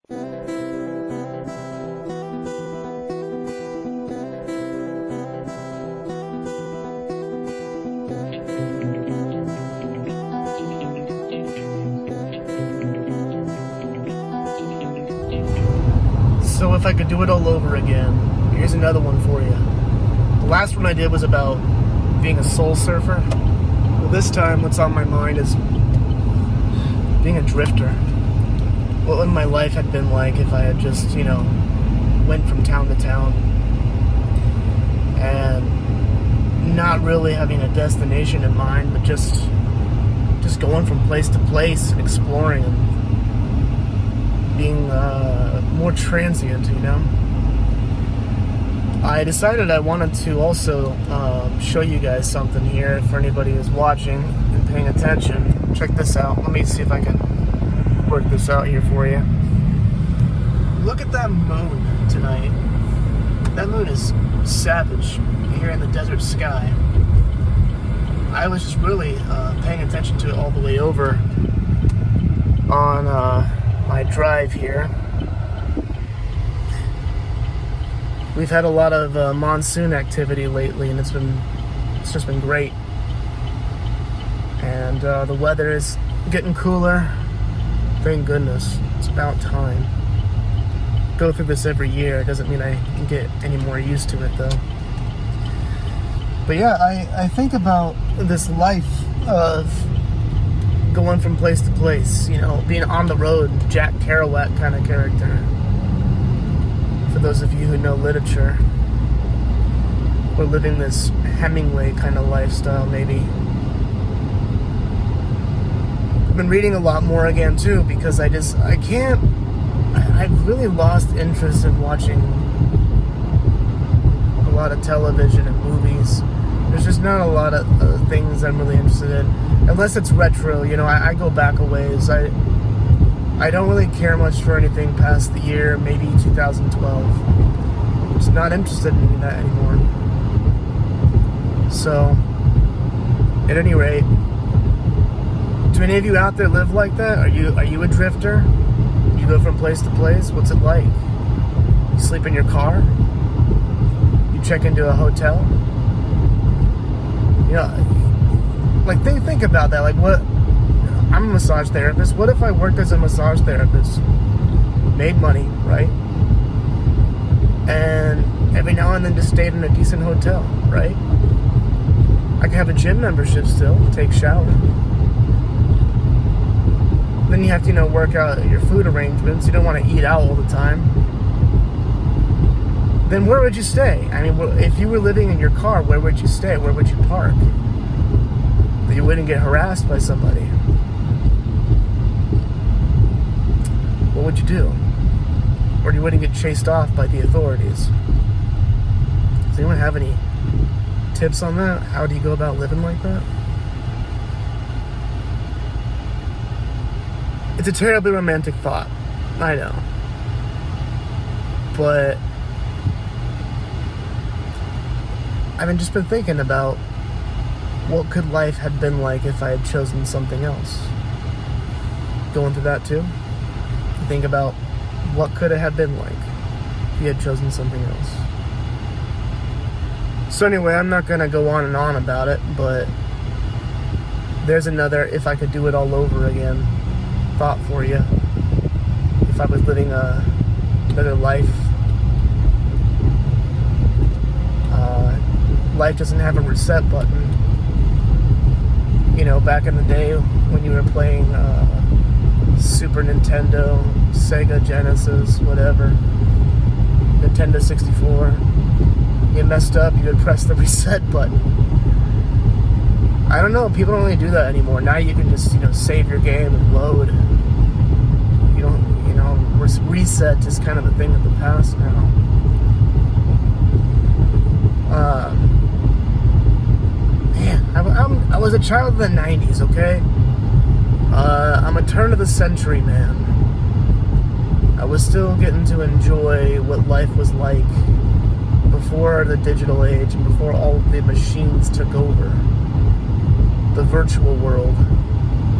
So if I could do it all over again, here's another one for you. The last one I did was about being a soul surfer. Well, this time what's on my mind is being a drifter. What would my life have been like if I had just, went from town to town and not really having a destination in mind, but just going from place to place, exploring and being more transient, I decided I wanted to also show you guys something here for anybody who's watching and paying attention. Check this out. Let me see if I can work this out here for you. Look at that moon tonight. That moon is savage here in the desert sky. I was just really paying attention to it all the way over on my drive here. We've had a lot of monsoon activity lately, and it's just been great. And the weather is getting cooler. Thank goodness. It's about time. Go through this every year. It doesn't mean I can get any more used to it, though. But yeah, I think about this life of going from place to place, being on the road, Jack Kerouac kind of character. For those of you who know literature, we're living this Hemingway kind of lifestyle, maybe. I've been reading a lot more again, too, because I've really lost interest in watching a lot of television and movies. There's just not a lot of things I'm really interested in, unless it's retro. I go back a ways. I don't really care much for anything past the year, maybe 2012. I'm just not interested in that anymore. So, at any rate, do any of you out there live like that? Are you a drifter? You go from place to place? What's it like? You sleep in your car? You check into a hotel? Think about that. What? I'm a massage therapist. What if I worked as a massage therapist? Made money, right? And every now and then just stayed in a decent hotel, right? I could have a gym membership still, take shower. Then you have to, work out your food arrangements. You don't want to eat out all the time. Then where would you stay? If you were living in your car, where would you stay? Where would you park? That you wouldn't get harassed by somebody. What would you do? Or you wouldn't get chased off by the authorities. Does anyone have any tips on that? How do you go about living like that? It's a terribly romantic thought. I know. But I've just been thinking about what could life have been like if I had chosen something else. Going through that too? Think about what could it have been like if you had chosen something else. So anyway, I'm not going to go on and on about it, but there's another if I could do it all over again thought for you. If I was living another life, life doesn't have a reset button. Back in the day when you were playing Super Nintendo, Sega Genesis, whatever, Nintendo 64, you messed up, you would press the reset button. I don't know, people don't really do that anymore. Now you can just, save your game and load. You don't, reset is kind of a thing of the past now. I was a child of the 90s, okay? I'm a turn of the century man. I was still getting to enjoy what life was like before the digital age and before all of the machines took over. The virtual world.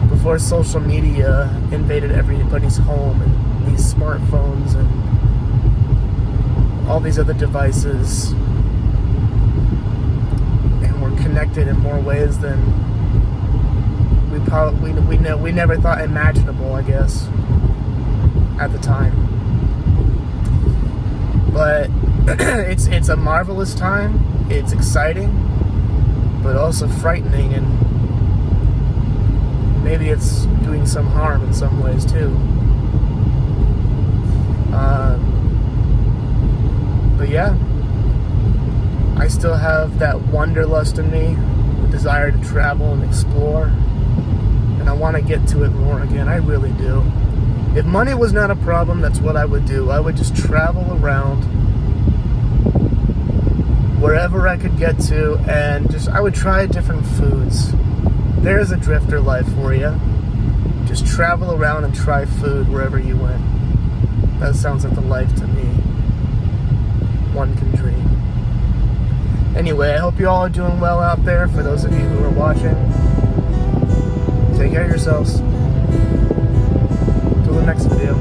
Before social media invaded everybody's home and these smartphones and all these other devices, and we're connected in more ways than we never thought imaginable, I guess, at the time. But it's a marvelous time. It's exciting, but also frightening, and maybe it's doing some harm in some ways too. But yeah, I still have that wanderlust in me, the desire to travel and explore, and I want to get to it more again. I really do. If money was not a problem, that's what I would do. I would just travel around wherever I could get to, and I would try different foods. There's a drifter life for you. Just travel around and try food wherever you went. That sounds like the life to me. One can dream. Anyway, I hope you all are doing well out there. For those of you who are watching, take care of yourselves. Till the next video.